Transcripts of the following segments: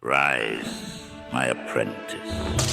Rise, my apprentice.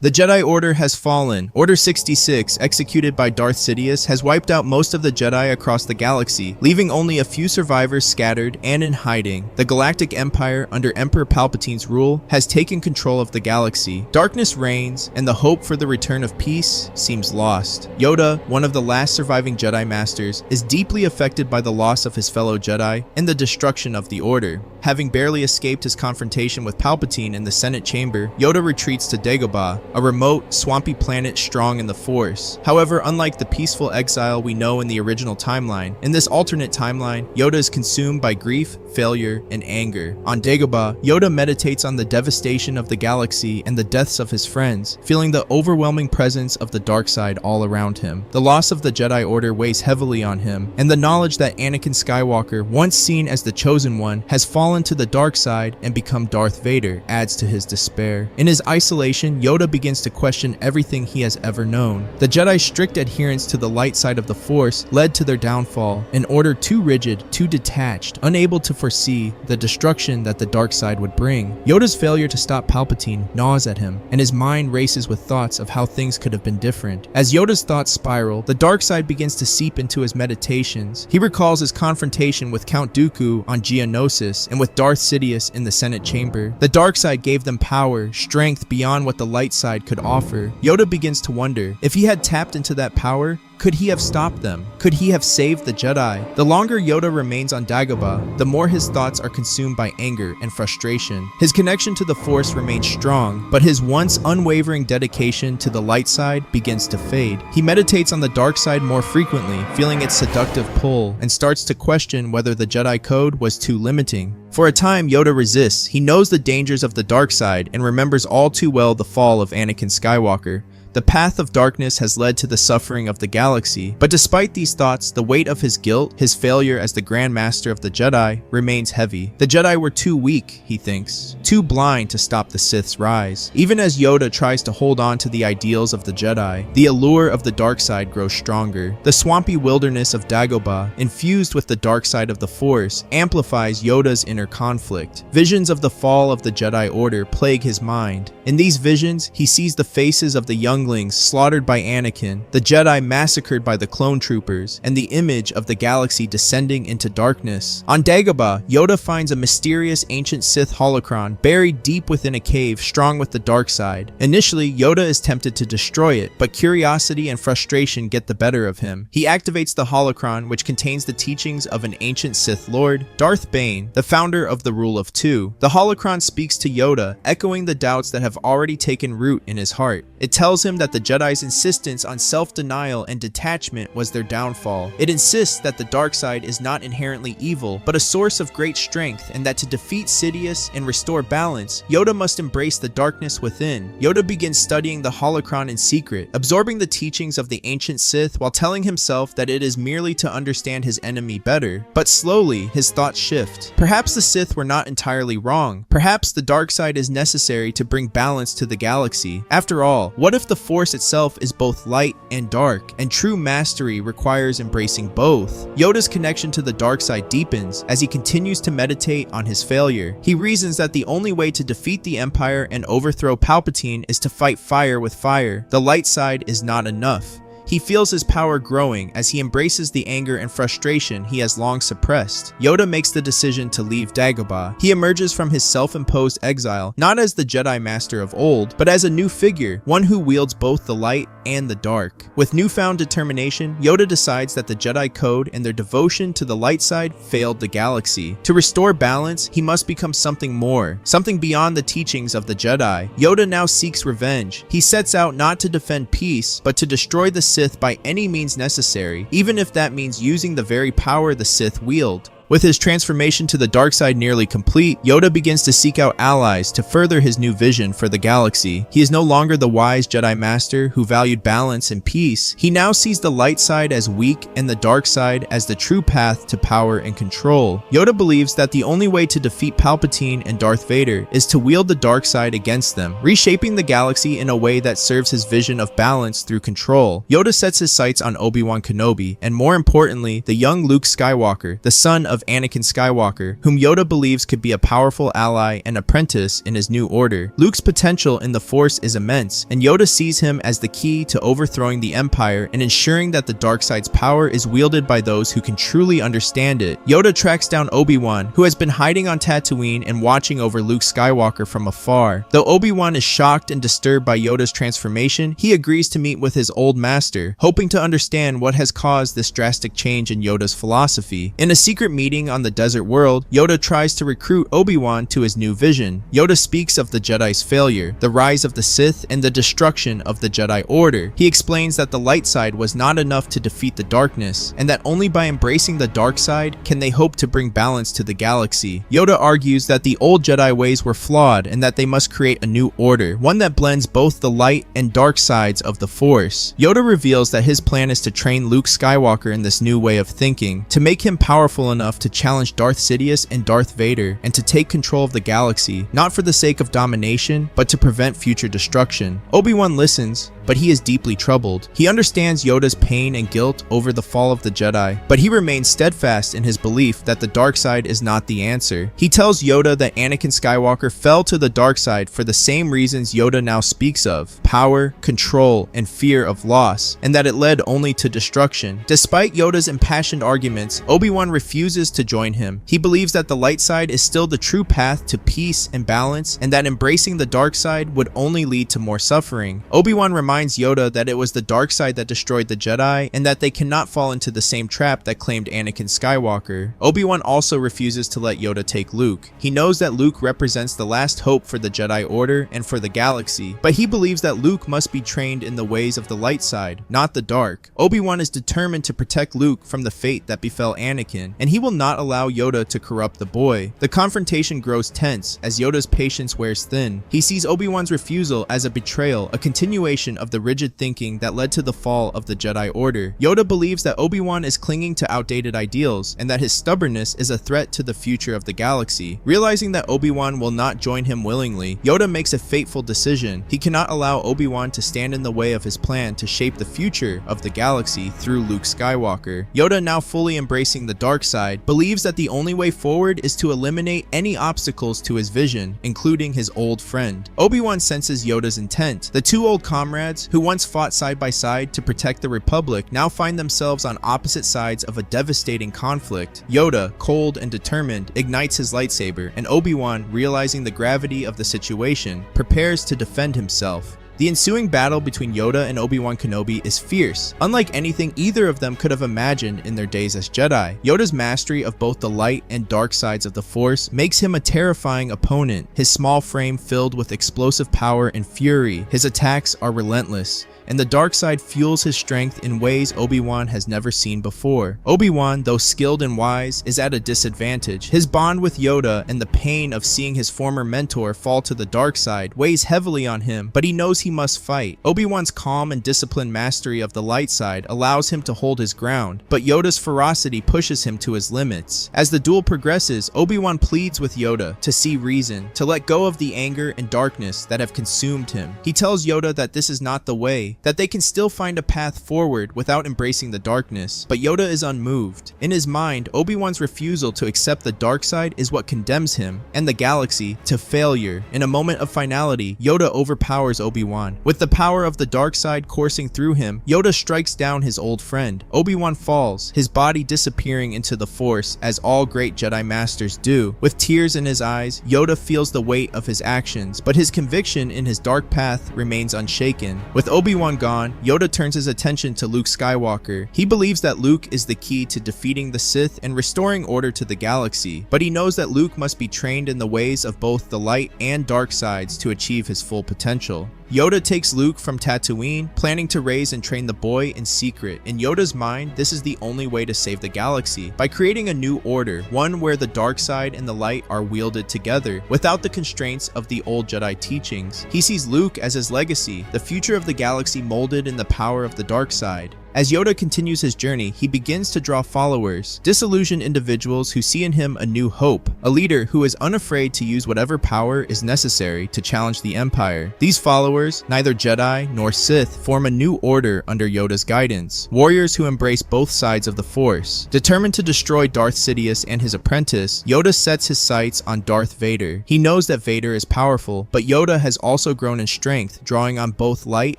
The Jedi Order has fallen. Order 66, executed by Darth Sidious, has wiped out most of the Jedi across the galaxy, leaving only a few survivors scattered and in hiding. The Galactic Empire, under Emperor Palpatine's rule, has taken control of the galaxy. Darkness reigns, and the hope for the return of peace seems lost. Yoda, one of the last surviving Jedi Masters, is deeply affected by the loss of his fellow Jedi and the destruction of the Order. Having barely escaped his confrontation with Palpatine in the Senate chamber, Yoda retreats to Dagobah, a remote, swampy planet strong in the Force. However, unlike the peaceful exile we know in the original timeline, in this alternate timeline, Yoda is consumed by grief, failure, and anger. On Dagobah, Yoda meditates on the devastation of the galaxy and the deaths of his friends, feeling the overwhelming presence of the dark side all around him. The loss of the Jedi Order weighs heavily on him, and the knowledge that Anakin Skywalker, once seen as the Chosen One, has fallen to the dark side and become Darth Vader adds to his despair. In his isolation, Yoda begins to question everything he has ever known. The Jedi's strict adherence to the light side of the Force led to their downfall, an order too rigid, too detached, unable to foresee the destruction that the dark side would bring. Yoda's failure to stop Palpatine gnaws at him, and his mind races with thoughts of how things could have been different. As Yoda's thoughts spiral, the dark side begins to seep into his meditations. He recalls his confrontation with Count Dooku on Geonosis and with Darth Sidious in the Senate chamber. The dark side gave them power, strength beyond what the light side could offer. Yoda begins to wonder, if he had tapped into that power, could he have stopped them? Could he have saved the Jedi? The longer Yoda remains on Dagobah, the more his thoughts are consumed by anger and frustration. His connection to the Force remains strong, but his once unwavering dedication to the light side begins to fade. He meditates on the dark side more frequently, feeling its seductive pull, and starts to question whether the Jedi Code was too limiting. For a time, Yoda resists. He knows the dangers of the dark side and remembers all too well the fall of Anakin Skywalker. The path of darkness has led to the suffering of the galaxy, but despite these thoughts, the weight of his guilt, his failure as the Grand Master of the Jedi, remains heavy. The Jedi were too weak, he thinks, too blind to stop the Sith's rise. Even as Yoda tries to hold on to the ideals of the Jedi, the allure of the dark side grows stronger. The swampy wilderness of Dagobah, infused with the dark side of the Force, amplifies Yoda's inner conflict. Visions of the fall of the Jedi Order plague his mind. In these visions, he sees the faces of the younglings slaughtered by Anakin, the Jedi massacred by the clone troopers, and the image of the galaxy descending into darkness. On Dagobah, Yoda finds a mysterious ancient Sith holocron buried deep within a cave strong with the dark side. Initially, Yoda is tempted to destroy it, but curiosity and frustration get the better of him. He activates the holocron, which contains the teachings of an ancient Sith Lord, Darth Bane, the founder of the Rule of Two. The holocron speaks to Yoda, echoing the doubts that have already taken root in his heart. It tells him that the Jedi's insistence on self-denial and detachment was their downfall. It insists that the dark side is not inherently evil, but a source of great strength, and that to defeat Sidious and restore balance, Yoda must embrace the darkness within. Yoda begins studying the holocron in secret, absorbing the teachings of the ancient Sith while telling himself that it is merely to understand his enemy better. But slowly, his thoughts shift. Perhaps the Sith were not entirely wrong. Perhaps the dark side is necessary to bring balance to the galaxy. After all, what if the Force itself is both light and dark, and true mastery requires embracing both? Yoda's connection to the dark side deepens as he continues to meditate on his failure. He reasons that the only way to defeat the Empire and overthrow Palpatine is to fight fire with fire. The light side is not enough. He feels his power growing as he embraces the anger and frustration he has long suppressed. Yoda makes the decision to leave Dagobah. He emerges from his self-imposed exile, not as the Jedi Master of old, but as a new figure, one who wields both the light and the dark. With newfound determination, Yoda decides that the Jedi Code and their devotion to the light side failed the galaxy. To restore balance, he must become something more, something beyond the teachings of the Jedi. Yoda now seeks revenge. He sets out not to defend peace, but to destroy the Sith by any means necessary, even if that means using the very power the Sith wield. With his transformation to the dark side nearly complete, Yoda begins to seek out allies to further his new vision for the galaxy. He is no longer the wise Jedi Master who valued balance and peace. He now sees the light side as weak and the dark side as the true path to power and control. Yoda believes that the only way to defeat Palpatine and Darth Vader is to wield the dark side against them, reshaping the galaxy in a way that serves his vision of balance through control. Yoda sets his sights on Obi-Wan Kenobi, and more importantly, the young Luke Skywalker, the son of of Anakin Skywalker, whom Yoda believes could be a powerful ally and apprentice in his new order. Luke's potential in the Force is immense, and Yoda sees him as the key to overthrowing the Empire and ensuring that the dark side's power is wielded by those who can truly understand it. Yoda tracks down Obi-Wan, who has been hiding on Tatooine and watching over Luke Skywalker from afar. Though Obi-Wan is shocked and disturbed by Yoda's transformation, he agrees to meet with his old master, hoping to understand what has caused this drastic change in Yoda's philosophy. In a secret meeting on the desert world, Yoda tries to recruit Obi-Wan to his new vision. Yoda speaks of the Jedi's failure, the rise of the Sith, and the destruction of the Jedi Order. He explains that the light side was not enough to defeat the darkness, and that only by embracing the dark side can they hope to bring balance to the galaxy. Yoda argues that the old Jedi ways were flawed and that they must create a new order, one that blends both the light and dark sides of the Force. Yoda reveals that his plan is to train Luke Skywalker in this new way of thinking, to make him powerful enough to challenge Darth Sidious and Darth Vader, and to take control of the galaxy, not for the sake of domination, but to prevent future destruction. Obi-Wan listens, but he is deeply troubled. He understands Yoda's pain and guilt over the fall of the Jedi, but he remains steadfast in his belief that the dark side is not the answer. He tells Yoda that Anakin Skywalker fell to the dark side for the same reasons Yoda now speaks of: power, control, and fear of loss, and that it led only to destruction. Despite Yoda's impassioned arguments, Obi-Wan refuses to join him. He believes that the light side is still the true path to peace and balance, and that embracing the dark side would only lead to more suffering. Obi-Wan reminds Yoda that it was the dark side that destroyed the Jedi, and that they cannot fall into the same trap that claimed Anakin Skywalker. Obi-Wan also refuses to let Yoda take Luke. He knows that Luke represents the last hope for the Jedi Order and for the galaxy, but he believes that Luke must be trained in the ways of the light side, not the dark. Obi-Wan is determined to protect Luke from the fate that befell Anakin, and he will not allow Yoda to corrupt the boy. The confrontation grows tense as Yoda's patience wears thin. He sees Obi-Wan's refusal as a betrayal, a continuation of the rigid thinking that led to the fall of the Jedi Order. Yoda believes that Obi-Wan is clinging to outdated ideals, and that his stubbornness is a threat to the future of the galaxy. Realizing that Obi-Wan will not join him willingly, Yoda makes a fateful decision. He cannot allow Obi-Wan to stand in the way of his plan to shape the future of the galaxy through Luke Skywalker. Yoda, now fully embracing the dark side, believes that the only way forward is to eliminate any obstacles to his vision, including his old friend. Obi-Wan senses Yoda's intent. The two old comrades, who once fought side by side to protect the Republic, now find themselves on opposite sides of a devastating conflict. Yoda, cold and determined, ignites his lightsaber, and Obi-Wan, realizing the gravity of the situation, prepares to defend himself. The ensuing battle between Yoda and Obi-Wan Kenobi is fierce, unlike anything either of them could have imagined in their days as Jedi. Yoda's mastery of both the light and dark sides of the Force makes him a terrifying opponent, his small frame filled with explosive power and fury. His attacks are relentless, and the dark side fuels his strength in ways Obi-Wan has never seen before. Obi-Wan, though skilled and wise, is at a disadvantage. His bond with Yoda and the pain of seeing his former mentor fall to the dark side weighs heavily on him, but he knows he must fight. Obi-Wan's calm and disciplined mastery of the light side allows him to hold his ground, but Yoda's ferocity pushes him to his limits. As the duel progresses, Obi-Wan pleads with Yoda to see reason, to let go of the anger and darkness that have consumed him. He tells Yoda that this is not the way, that they can still find a path forward without embracing the darkness, but Yoda is unmoved. In his mind, Obi-Wan's refusal to accept the dark side is what condemns him and the galaxy to failure. In a moment of finality, Yoda overpowers Obi-Wan. With the power of the dark side coursing through him, Yoda strikes down his old friend. Obi-Wan falls, his body disappearing into the Force, as all great Jedi Masters do. With tears in his eyes, Yoda feels the weight of his actions, but his conviction in his dark path remains unshaken. With Obi-Wan gone, Yoda turns his attention to Luke Skywalker. He believes that Luke is the key to defeating the Sith and restoring order to the galaxy, but he knows that Luke must be trained in the ways of both the light and dark sides to achieve his full potential. Yoda takes Luke from Tatooine, planning to raise and train the boy in secret. In Yoda's mind, this is the only way to save the galaxy, by creating a new order, one where the dark side and the light are wielded together, without the constraints of the old Jedi teachings. He sees Luke as his legacy, the future of the galaxy molded in the power of the dark side. As Yoda continues his journey, he begins to draw followers, disillusioned individuals who see in him a new hope, a leader who is unafraid to use whatever power is necessary to challenge the Empire. These followers, neither Jedi nor Sith, form a new order under Yoda's guidance, warriors who embrace both sides of the Force. Determined to destroy Darth Sidious and his apprentice, Yoda sets his sights on Darth Vader. He knows that Vader is powerful, but Yoda has also grown in strength, drawing on both light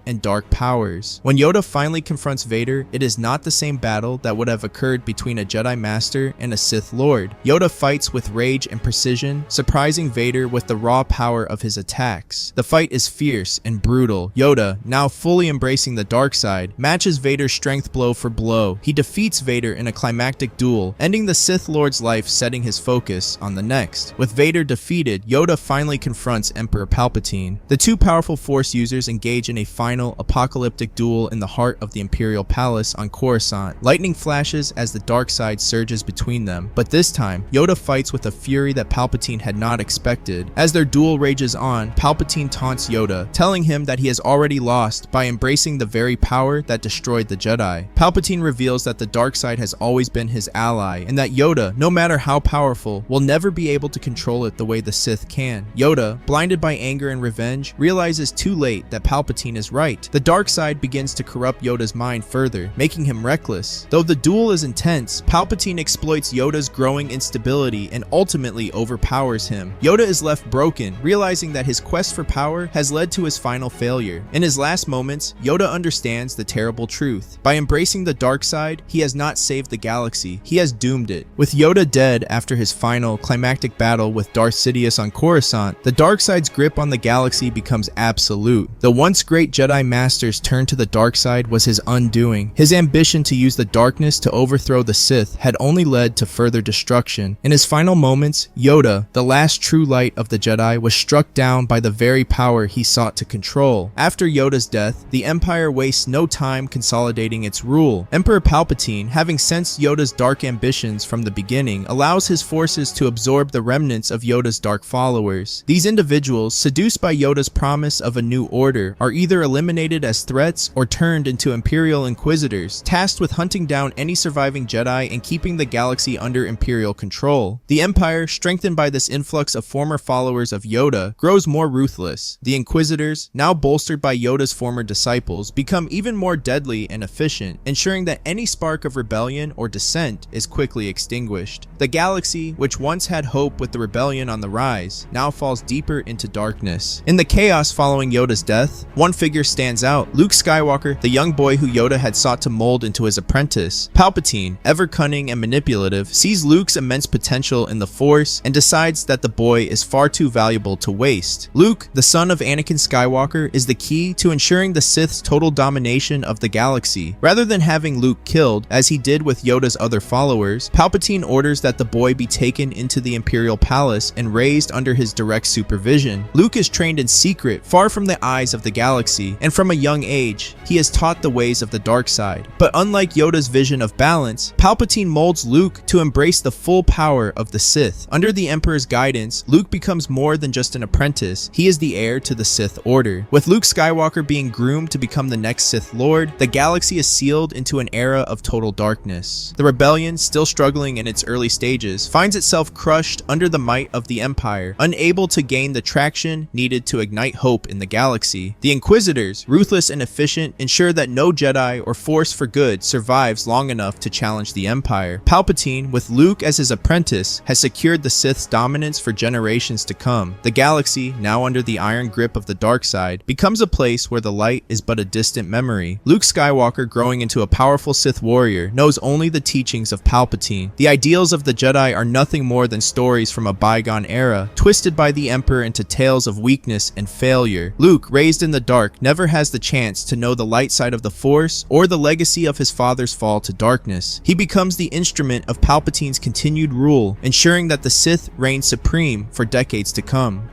and dark powers. When Yoda finally confronts Vader, it is not the same battle that would have occurred between a Jedi Master and a Sith Lord. Yoda fights with rage and precision, surprising Vader with the raw power of his attacks. The fight is fierce and brutal. Yoda, now fully embracing the dark side, matches Vader's strength blow for blow. He defeats Vader in a climactic duel, ending the Sith Lord's life, setting his focus on the next. With Vader defeated, Yoda finally confronts Emperor Palpatine. The two powerful Force users engage in a final apocalyptic duel in the heart of the Imperial Palace on Coruscant. Lightning flashes as the dark side surges between them, but this time, Yoda fights with a fury that Palpatine had not expected. As their duel rages on, Palpatine taunts Yoda, telling him that he has already lost by embracing the very power that destroyed the Jedi. Palpatine reveals that the dark side has always been his ally, and that Yoda, no matter how powerful, will never be able to control it the way the Sith can. Yoda, blinded by anger and revenge, realizes too late that Palpatine is right. The dark side begins to corrupt Yoda's mind further, making him reckless. Though the duel is intense, Palpatine exploits Yoda's growing instability and ultimately overpowers him. Yoda is left broken, realizing that his quest for power has led to his final failure. In his last moments, Yoda understands the terrible truth. By embracing the dark side, he has not saved the galaxy, he has doomed it. With Yoda dead after his final, climactic battle with Darth Sidious on Coruscant, the dark side's grip on the galaxy becomes absolute. The once great Jedi Master's turn to the dark side was his undoing. His ambition to use the darkness to overthrow the Sith had only led to further destruction. In his final moments, Yoda, the last true light of the Jedi, was struck down by the very power he sought to control. After Yoda's death, the Empire wastes no time consolidating its rule. Emperor Palpatine, having sensed Yoda's dark ambitions from the beginning, allows his forces to absorb the remnants of Yoda's dark followers. These individuals, seduced by Yoda's promise of a new order, are either eliminated as threats or turned into Imperial Inquisitors, tasked with hunting down any surviving Jedi and keeping the galaxy under Imperial control. The Empire, strengthened by this influx of former followers of Yoda, grows more ruthless. The Inquisitors, now bolstered by Yoda's former disciples, become even more deadly and efficient, ensuring that any spark of rebellion or dissent is quickly extinguished. The galaxy, which once had hope with the rebellion on the rise, now falls deeper into darkness. In the chaos following Yoda's death, one figure stands out: Luke Skywalker, the young boy who Yoda had sought to mold into his apprentice. Palpatine, ever cunning and manipulative, sees Luke's immense potential in the Force and decides that the boy is far too valuable to waste. Luke, the son of Anakin Skywalker, is the key to ensuring the Sith's total domination of the galaxy. Rather than having Luke killed, as he did with Yoda's other followers, Palpatine orders that the boy be taken into the Imperial Palace and raised under his direct supervision. Luke is trained in secret, far from the eyes of the galaxy, and from a young age, he is taught the ways of the dark side. But unlike Yoda's vision of balance, Palpatine molds Luke to embrace the full power of the Sith. Under the Emperor's guidance, Luke becomes more than just an apprentice, he is the heir to the Sith Order. With Luke Skywalker being groomed to become the next Sith Lord, the galaxy is sealed into an era of total darkness. The rebellion, still struggling in its early stages, finds itself crushed under the might of the Empire, unable to gain the traction needed to ignite hope in the galaxy. The Inquisitors, ruthless and efficient, ensure that no Jedi or Force for good survives long enough to challenge the Empire. Palpatine, with Luke as his apprentice, has secured the Sith's dominance for generations to come. The galaxy, now under the iron grip of the dark side, becomes a place where the light is but a distant memory. Luke Skywalker, growing into a powerful Sith warrior, knows only the teachings of Palpatine. The ideals of the Jedi are nothing more than stories from a bygone era, twisted by the Emperor into tales of weakness and failure. Luke, raised in the dark, never has the chance to know the light side of the Force or the legacy of his father's fall to darkness. He becomes the instrument of Palpatine's continued rule, ensuring that the Sith reign supreme for decades to come.